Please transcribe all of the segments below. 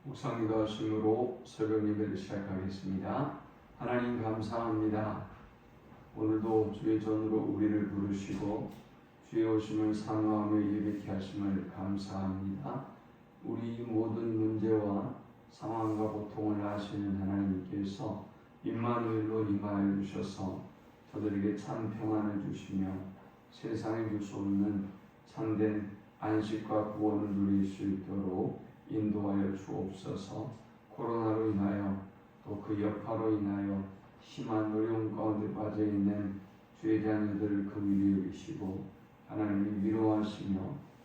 묵상기도 하심으로 새벽 예배를 시작하겠습니다. 하나님 감사합니다. 오늘도 주의 전으로 우리를 부르시고 주의 오심을 사모하며 예배케 하심을 감사합니다. 우리 모든 문제와 상황과 고통을 아시는 하나님께서 임마누엘로 임하여 주셔서 저들에게 참 평안을 주시며 세상에 줄 수 없는 참된 안식과 구원을 누릴 수 있도록 인도하여 주옵소서. 코로나로 인하여 또 그 여파로 인하여 심한 어려움 가운데 빠져 있는 주의 자녀들을 그 위에 의시고 하나님이 위로하시며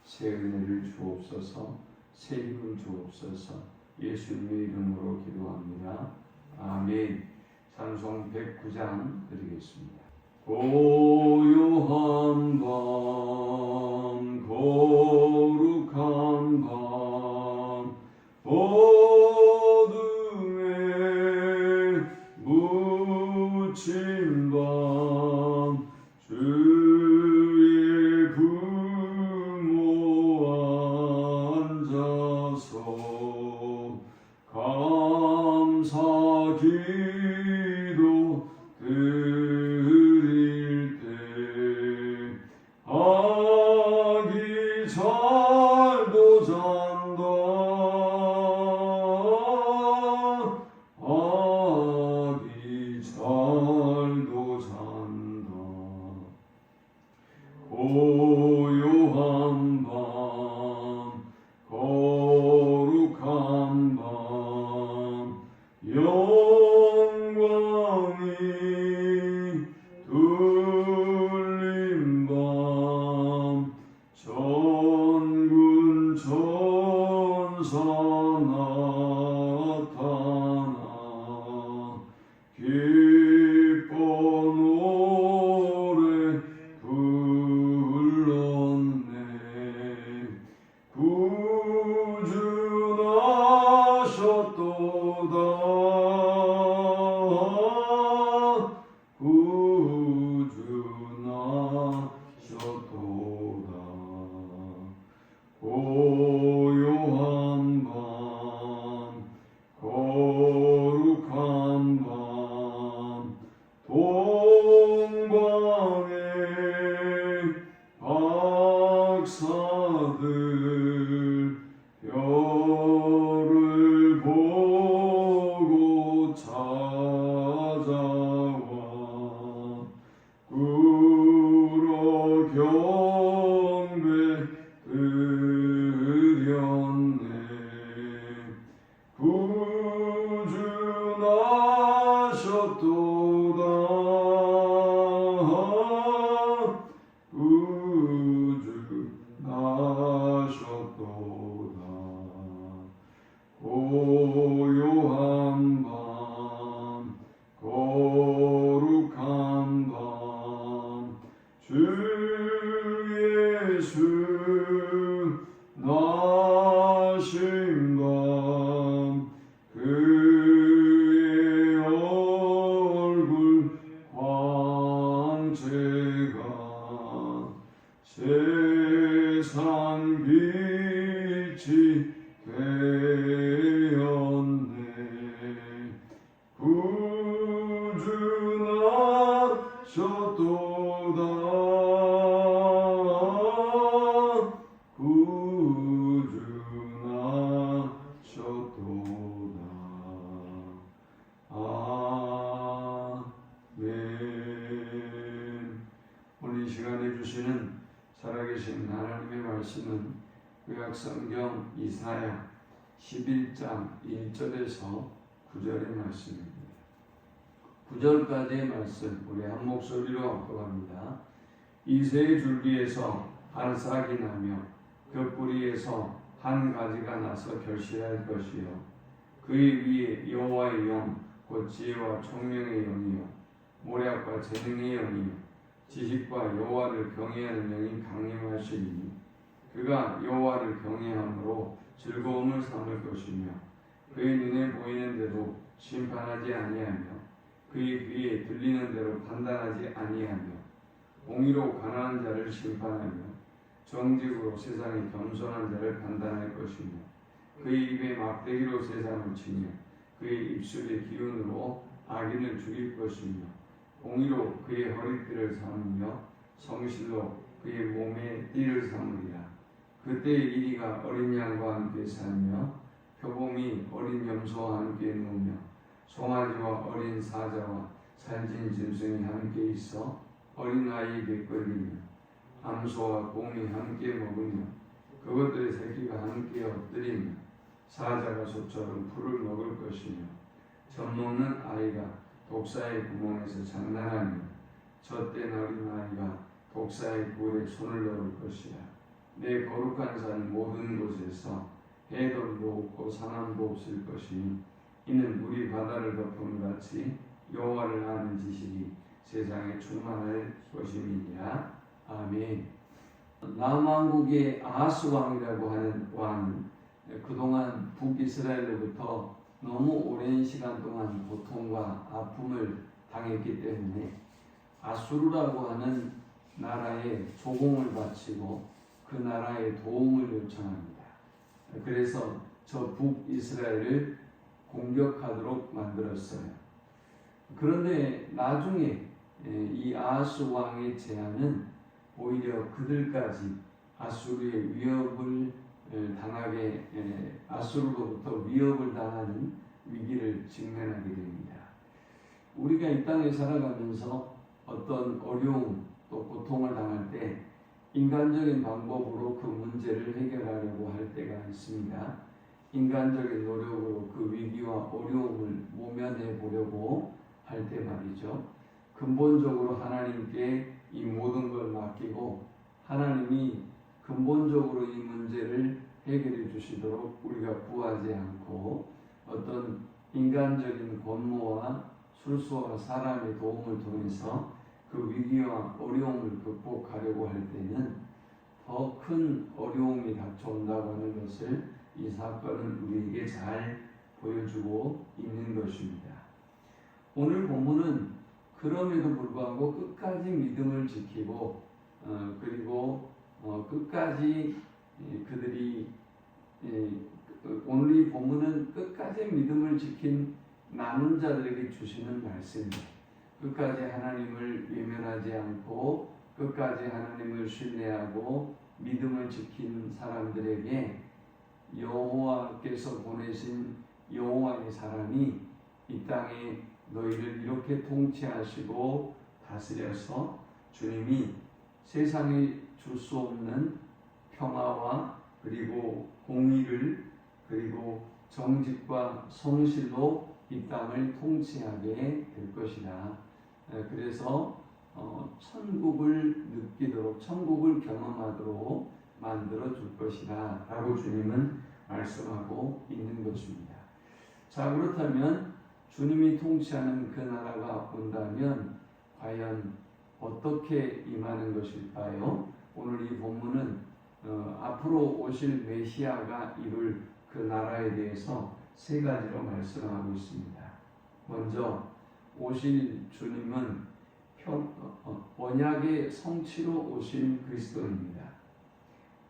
새 은혜를 주옵소서. 새 힘을 주옵소서. 예수님의 이름으로 기도합니다. 아멘. 찬송 109장 드리겠습니다. 고요한 밤 거룩한 밤 어둠에 묻힌 밤 주의 부모 앉아서 감사 기도 드릴 때 아기 잘도 잔다 아기 잘도 잔다 고요한 밤 거룩한 밤 영광이 둘린 밤 전군 천사 나타나 기뻐 노래 불렀네 구주 나셨도다 구주 나셨도다 고요한 밤 거룩한 밤 동방의 박사들 별을 보고 찾아와 꿇어 경배 드렸네 구주 나셨도다 구주 나셨도다 고요한 밤 거룩한 밤 주 예수 나신 밤 그의 얼굴 광채가 세상 빛이 되었네 구주 나셨도다 구주 나셨도다 아멘. 오늘 이 시간에 주시는 살아계신 하나님의 말씀은 구약성경 이사야 11장 1절에서 9절의 말씀입니다. 9절까지의 말씀 우리 한 목소리로 합독합니다. 이새의 줄기에서 한 싹이 나며 그 뿌리에서 한 가지가 나서 결실할 것이요 그의 위에 여호와의 영 곧 지혜와 총명의 영이요 모략과 재능의 영이요 지식과 여호와를 경외하는 영이 강림하시니 그가 여호와를 경외함으로 즐거움을 삼을 것이며 그의 눈에 보이는 대로 심판하지 아니하며 그의 귀에 들리는 대로 판단하지 아니하며 공의로 가난한 자를 심판하며 정직으로 세상의 겸손한 자를 판단할 것이며 그의 입에 막대기로 세상을 치며 그의 입술의 기운으로 악인을 죽일 것이며 공의로 그의 허리띠를 삼으며 성실로 그의 몸에 띠를 삼으리라. 그때의 이리가 어린 양과 함께 살며 표범이 어린 염소와 함께 누우며 송아지와 어린 사자와 살진 짐승이 함께 있어 어린아이에게 끌리며 암소와 곰이 함께 먹으며 그것들의 새끼가 함께 엎드리며 사자가 소처럼 풀을 먹을 것이며 젖먹는 아이가 독사의 구멍에서 장난하며 젖된 어린아이가 독사의 굴에 손을 넣을 것이라. 내 거룩한 산 모든 곳에서 해돌도 없고 상함도 없을 것이니 이는 물이 바다를 덮음같이 여호와를 아는 지식이 세상에 충만할 것임이니라. 아멘. 남왕국의 아하스 왕이라고 하는 왕은 그동안 북이스라엘로부터 너무 오랜 시간 동안 고통과 아픔을 당했기 때문에 아수르라고 하는 나라에 조공을 바치고 그 나라의 도움을 요청합니다. 그래서 저 북이스라엘을 공격하도록 만들었어요. 그런데 나중에 이 아하스 왕의 제안은 오히려 그들까지 아수르의 위협을 당하게 아수르로부터 위협을 당하는 위기를 직면하게 됩니다. 우리가 이 땅에 살아가면서 어떤 어려움 또 고통을 당할 때 인간적인 방법으로 그 문제를 해결하려고 할 때가 있습니다. 인간적인 노력으로 그 위기와 어려움을 모면해 보려고 할 때 말이죠. 근본적으로 하나님께 이 모든 걸 맡기고 하나님이 근본적으로 이 문제를 해결해 주시도록 우리가 구하지 않고 어떤 인간적인 권모와 술수와 사람의 도움을 통해서 그 위기와 어려움을 극복하려고 할 때는 더 큰 어려움이 닥쳐온다고 하는 것을 이 사건은 우리에게 잘 보여주고 있는 것입니다. 오늘 본문은 그럼에도 불구하고 끝까지 믿음을 지키고 그리고 끝까지 그들이 오늘 이 본문은 끝까지 믿음을 지킨 남은 자들에게 주시는 말씀입니다. 끝까지 하나님을 외면하지 않고 끝까지 하나님을 신뢰하고 믿음을 지킨 사람들에게 여호와께서 보내신 여호와의 사람이 이 땅에 너희를 이렇게 통치하시고 다스려서 주님이 세상에 줄 수 없는 평화와 그리고 공의를 그리고 정직과 성실로 이 땅을 통치하게 될 것이다. 그래서 천국을 느끼도록 천국을 경험하도록 만들어 줄 것이다 라고 주님은 말씀하고 있는 것입니다. 자, 그렇다면 주님이 통치하는 그 나라가 온다면 과연 어떻게 임하는 것일까요? 오늘 이 본문은 앞으로 오실 메시아가 이룰 그 나라에 대해서 세 가지로 말씀하고 있습니다. 먼저 오실 주님은 언약의 성취로 오신 그리스도입니다.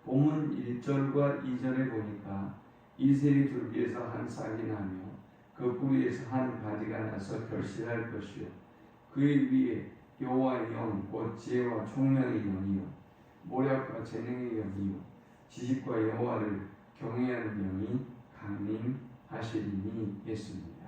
본문 1절과 2절에 보니까 이슬이 줄기에서 한 싹이 나며 그 뿌리에서 한 가지가 나서 결실할 것이요 그의 위에 여호와의 영 곧 지혜와 총명의 영이요 모략과 재능의 영이요 지식과 여호와를 경외하는 영이 강림하시리니 했습니다.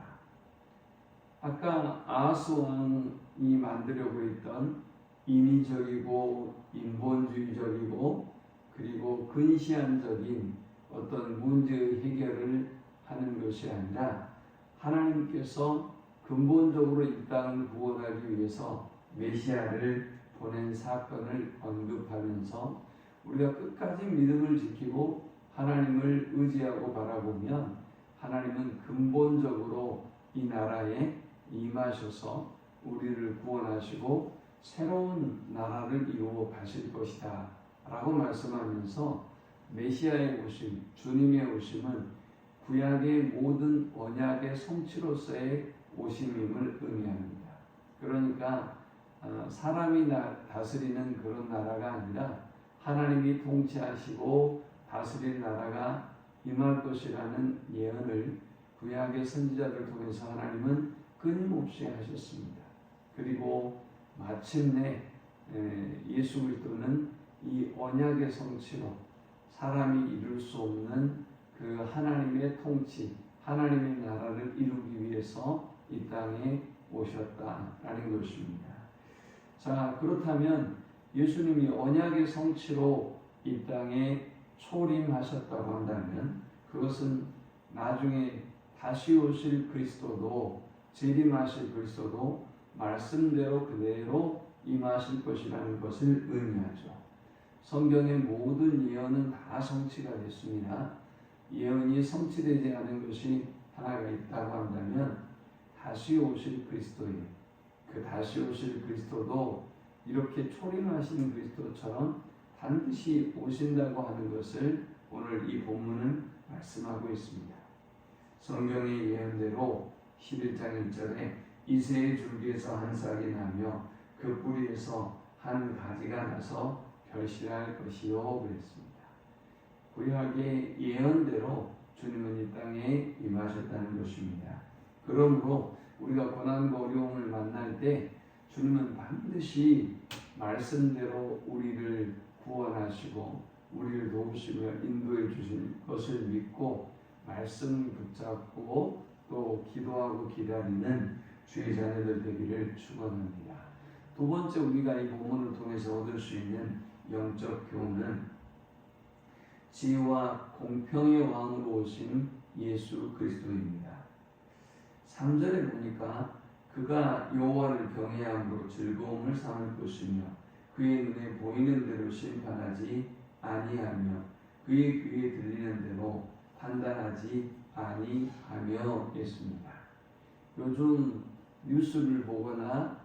아까 아하스 왕이 만들려고 했던 인위적이고 인본주의적이고 그리고 근시안적인 어떤 문제의 해결을 하는 것이 아니라 하나님께서 근본적으로 이 땅을 구원하기 위해서 메시아를 보낸 사건을 언급하면서 우리가 끝까지 믿음을 지키고 하나님을 의지하고 바라보면 하나님은 근본적으로 이 나라에 임하셔서 우리를 구원하시고 새로운 나라를 이루어 가실 것이다 라고 말씀하면서 메시아의 오심, 주님의 오심은 구약의 모든 언약의 성취로서의 오심임을 의미합니다. 그러니까 사람이 다스리는 그런 나라가 아니라 하나님이 통치하시고 다스릴 나라가 임할 것이라는 예언을 구약의 선지자들 통해서 하나님은 끊임없이 하셨습니다. 그리고 마침내 예수 그리스도는 이 언약의 성취로 사람이 이룰 수 없는 그 하나님의 통치, 하나님의 나라를 이루기 위해서 이 땅에 오셨다라는 것입니다. 자, 그렇다면 예수님이 언약의 성취로 이 땅에 초림하셨다고 한다면 그것은 나중에 다시 오실 그리스도도, 재림하실 그리스도도 말씀대로 그대로 임하실 것이라는 것을 의미하죠. 성경의 모든 예언은 다 성취가 됐습니다. 예언이 성취되지 않은 것이 하나가 있다고 한다면 다시 오실 그리스도예요. 그 다시 오실 그리스도도 이렇게 초림하신 그리스도처럼 반드시 오신다고 하는 것을 오늘 이 본문은 말씀하고 있습니다. 성경의 예언대로 11장 1절에 이새의 줄기에서 한 싹이 나며 그 뿌리에서 한 가지가 나서 결실할 것이요 그랬습니다. 구약의 예언대로 주님은 이 땅에 임하셨다는 것입니다. 그러므로 우리가 고난과 어려움을 만날 때 주님은 반드시 말씀대로 우리를 구원하시고 우리를 도우시며 인도해 주실 것을 믿고 말씀 붙잡고 또 기도하고 기다리는 주의 자녀들 되기를 축원합니다. 두 번째 우리가 이 본문을 통해서 얻을 수 있는 영적 교훈은 지혜와 공평의 왕으로 오신 예수 그리스도입니다. 3절에 보니까 그가 여호와를 경외함으로 즐거움을 삼을 것이며 그의 눈에 보이는 대로 심판하지 아니하며 그의 귀에 들리는 대로 판단하지 아니하며 했습니다. 요즘 뉴스를 보거나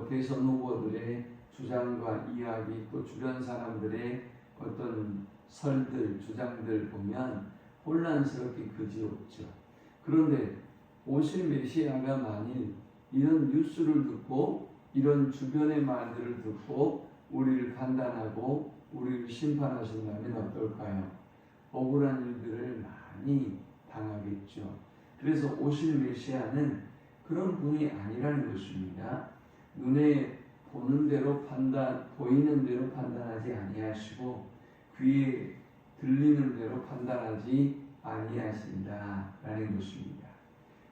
대선 후보들의 주장과 이야기 또 주변 사람들의 어떤 설들, 주장들 보면 혼란스럽게 그지없죠. 그런데 오실 메시아가 만일 이런 뉴스를 듣고 이런 주변의 말들을 듣고 우리를 판단하고 우리를 심판하신다면 어떨까요? 억울한 일들을 많이 당하겠죠. 그래서 오실 메시아는 그런 분이 아니라는 것입니다. 눈에 보는 대로 보이는 대로 판단하지 아니하시고 귀에 들리는 대로 판단하지 아니하신다라는 것입니다.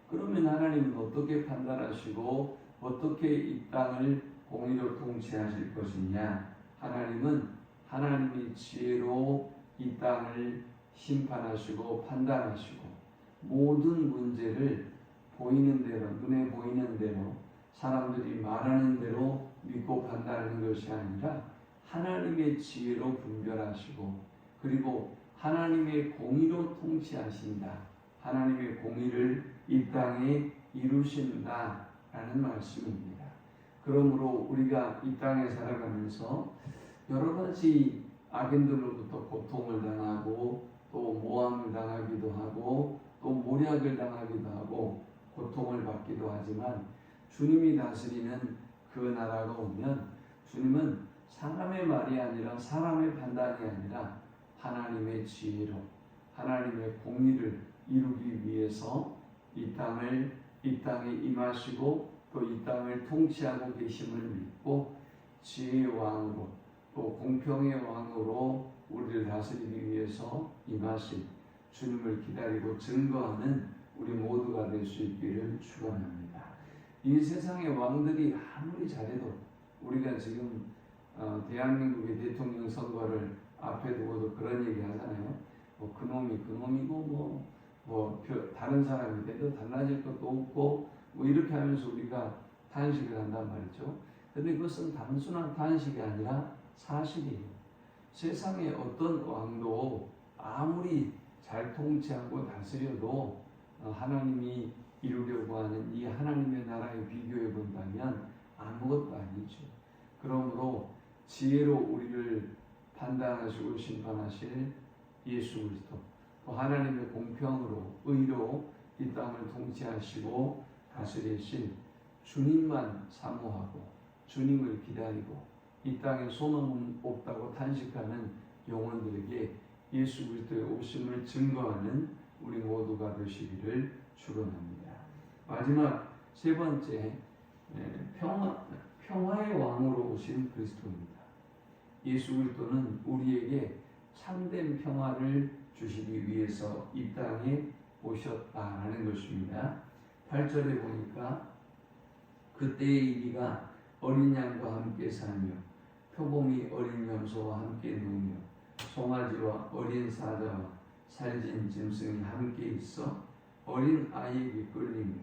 그러면 하나님은 어떻게 판단하시고 어떻게 이 땅을 공의로 통치하실 것이냐? 하나님은 하나님의 지혜로 이 땅을 심판하시고 판단하시고 모든 문제를 보이는 대로, 눈에 보이는 대로 사람들이 말하는 대로 믿고 판단하는 것이 아니라 하나님의 지혜로 분별하시고 그리고 하나님의 공의로 통치하신다. 하나님의 공의를 이 땅에 이루신다라는 말씀입니다. 그러므로 우리가 이 땅에 살아가면서 여러 가지 악인들로부터 고통을 당하고 또 모함을 당하기도 하고 또 모략을 당하기도 하고 고통을 받기도 하지만 주님이 다스리는 그 나라가 오면 주님은 사람의 말이 아니라 사람의 판단이 아니라 하나님의 지혜로 하나님의 공의를 이루기 위해서 이 땅에 임하시고 또 이 땅을 통치하고 계심을 믿고 지혜의 왕으로 또 공평의 왕으로 우리를 다스리기 위해서 임하신 주님을 기다리고 증거하는 우리 모두가 될 수 있기를 축원합니다. 이 세상의 왕들이 아무리 잘해도 우리가 지금 대한민국의 대통령 선거를 앞에 두고도 그런 얘기 하잖아요. 그놈이 그놈이고 다른 사람이 돼도 달라질 것도 없고 이렇게 하면서 우리가 탄식을 한단 말이죠. 그런데 그것은 단순한 탄식이 아니라 사실이에요. 세상의 어떤 왕도 아무리 잘 통치하고 다스려도 하나님이 이루려고 하는 이 하나님의 나라에 비교해 본다면 아무것도 아니죠. 그러므로 지혜로 우리를 판단하시고 심판하실 예수 그리스도, 또 하나님의 공평으로 의로 이 땅을 통치하시고 다스리신 주님만 사모하고 주님을 기다리고 이 땅에 소망은 없다고 탄식하는 영혼들에게 예수 그리스도의 오심을 증거하는 우리 모두가 되시기를 축원합니다. 마지막 세 번째, 평화의 왕으로 오신 그리스도입니다. 예수 그리스도는 우리에게 참된 평화를 주시기 위해서 이 땅에 오셨다라는 것입니다. 8절에 보니까 그때의 이리가 어린 양과 함께 살며 표범이 어린 염소와 함께 누우며 송아지와 어린 사자와 살진 짐승이 함께 있어 어린 아이에게 끌리며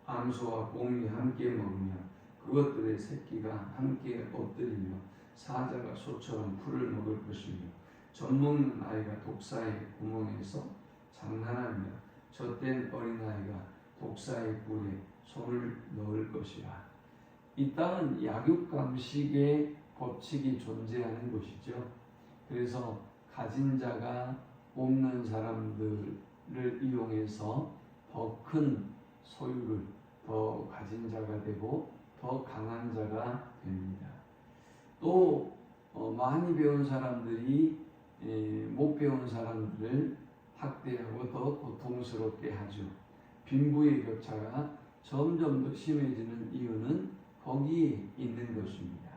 암소와 곰이 함께 먹으며 그것들의 새끼가 함께 엎드리며 사자가 소처럼 풀을 먹을 것이며 젖먹는 아이가 독사의 구멍에서 장난하며 젖된 어린아이가 독사의 꿀에 손을 넣을 것이라. 이 땅은 약육강식의 법칙이 존재하는 곳이죠. 그래서 가진 자가 없는 사람들을 이용해서 더 큰 소유를 더 가진 자가 되고 더 강한 자가 됩니다. 또 많이 배운 사람들이 못 배운 사람들을 학대하고 더 고통스럽게 하죠. 빈부의 격차가 점점 더 심해지는 이유는 거기에 있는 것입니다.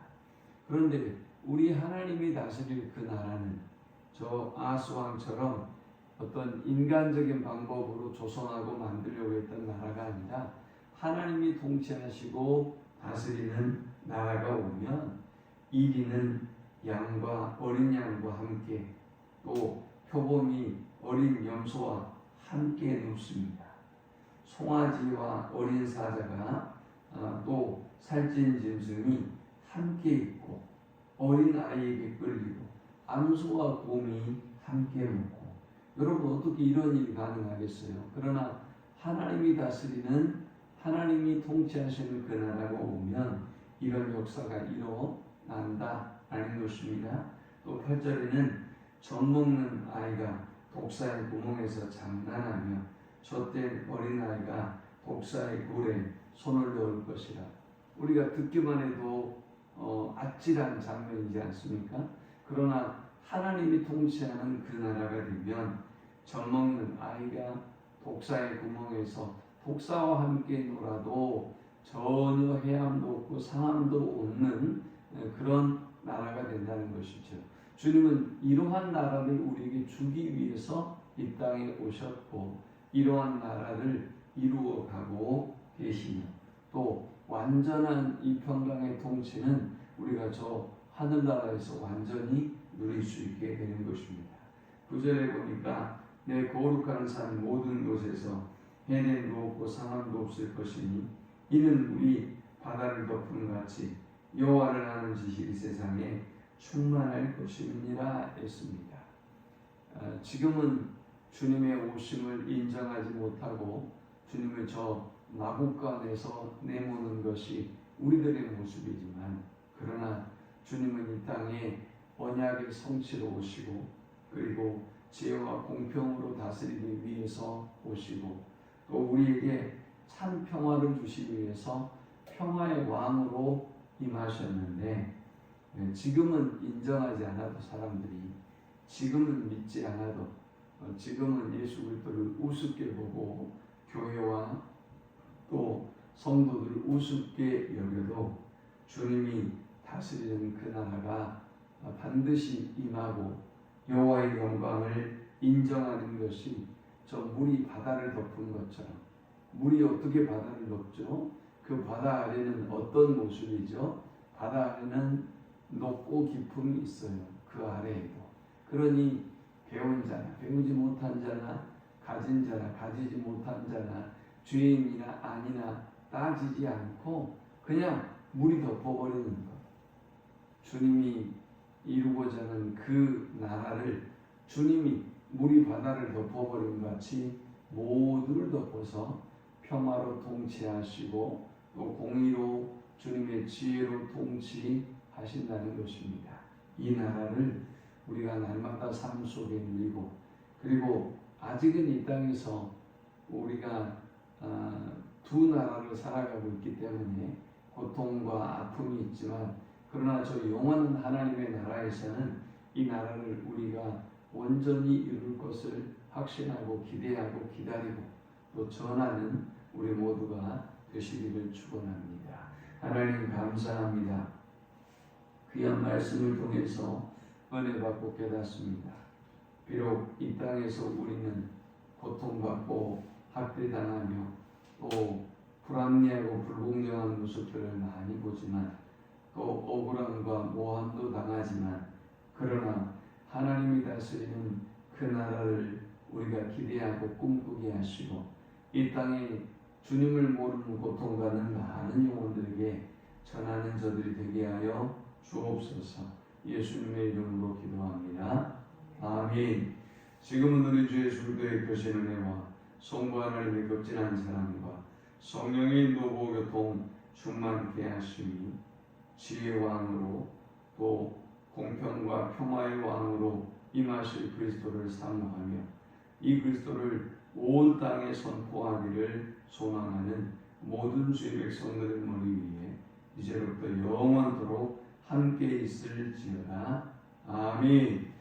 그런데 우리 하나님이 다스릴 그 나라는 저 아수왕처럼 어떤 인간적인 방법으로 조성하고 만들려고 했던 나라가 아니라 하나님이 통치하시고 다스리는 나라가 오면 이리는 양과 어린 양과 함께 또 표범이 어린 염소와 함께 눕습니다. 송아지와 어린 사자가 또 살찐 짐승이 함께 있고 어린 아이에게 끌리고 암소와 곰이 함께 먹고 여러분 어떻게 이런 일이 가능하겠어요? 그러나 하나님이 다스리는 하나님이 통치하시는 그 나라가 오면 이런 역사가 일어난다라는 것입니다. 또 8절에는 젖먹는 아이가 독사의 구멍에서 장난하며 젖된 어린아이가 독사의 굴에 손을 넣을 것이라. 우리가 듣기만 해도 아찔한 장면이지 않습니까? 그러나 하나님이 통치하는 그 나라가 되면 젖먹는 아이가 독사의 구멍에서 독사와 함께 놀아도 전혀 해함도 없고 상함도 없는 그런 나라가 된다는 것이죠. 주님은 이러한 나라를 우리에게 주기 위해서 이 땅에 오셨고 이러한 나라를 이루어가고 계시며 또 완전한 이 평강의 통치는 우리가 저 하늘나라에서 완전히 누릴 수 있게 되는 것입니다. 9절에 보니까 내 거룩한 산 모든 곳에서 해냄도 없고 상함도 없을 것이니 이는 물이 바다를 덮은 같이 여호와를 아는 지식이 세상에 충만할 것임이니라 했습니다. 지금은 주님의 오심을 인정하지 못하고 주님을 저 마국간에서 내모는 것이 우리들의 모습이지만 그러나 주님은 이 땅에 언약의 성취로 오시고 그리고 지혜와 공평으로 다스리기 위해서 오시고 또 우리에게 참 평화를 주시기 위해서 평화의 왕으로 임하셨는데 지금은 인정하지 않아도 사람들이 지금은 믿지 않아도 지금은 예수 그리스도를 우습게 보고 교회와 또 성도들을 우습게 여겨도 주님이 다스리는 그 나라가 반드시 임하고 여호와의 영광을 인정하는 것이 저 물이 바다를 덮은 것처럼 물이 어떻게 바다를 덮죠? 그 바다 아래는 어떤 모습이죠? 바다 아래는 높고 깊음이 있어요. 그 아래에도. 그러니 배운 자나 배우지 못한 자나 가진 자나 가지지 못한 자나 죄인이나 아니나 따지지 않고 그냥 물이 덮어버리는 것. 주님이 이루고자 하는 그 나라를 주님이 물이 바다를 덮어버린 같이 모두를 덮어서 평화로 통치하시고 또 공의로 주님의 지혜로 통치하신다는 것입니다. 이 나라를 우리가 날마다 삶 속에 누리고 그리고 아직은 이 땅에서 우리가 두 나라를 살아가고 있기 때문에 고통과 아픔이 있지만 그러나 저 영원한 하나님의 나라에서는 이 나라를 우리가 온전히 이룰 것을 확신하고 기대하고 기다리고 또 전하는 우리 모두가 되시기를 축원합니다. 하나님 감사합니다. 귀한 말씀을 통해서 은혜 받고 깨닫습니다. 비록 이 땅에서 우리는 고통받고 학대당하며 또 불합리하고 불공정한 모습들을 많이 보지만 또 억울함과 모함도 당하지만 그러나 하나님이 다스리는 그 나라를 우리가 기대하고 꿈꾸게 하시고 이 땅에 주님을 모르는 고통받는 많은 영혼들에게 전하는 저들이 되게 하여 주옵소서. 예수님의 이름으로 기도합니다. 아멘. 지금은 우리 주 예수의 크신 은혜와 성부 하나님의 극진한 사랑과 성령의 인도보 교통 충만케 하심이 지혜의 왕으로 또 공평과 평화의 왕으로 임하실 그리스도를 사모하며 이 그리스도를 온 땅에 선포하기를 소망하는 모든 주의 백성들의 머리 위에 이제부터 영원토록 함께 있을지어다. 아멘.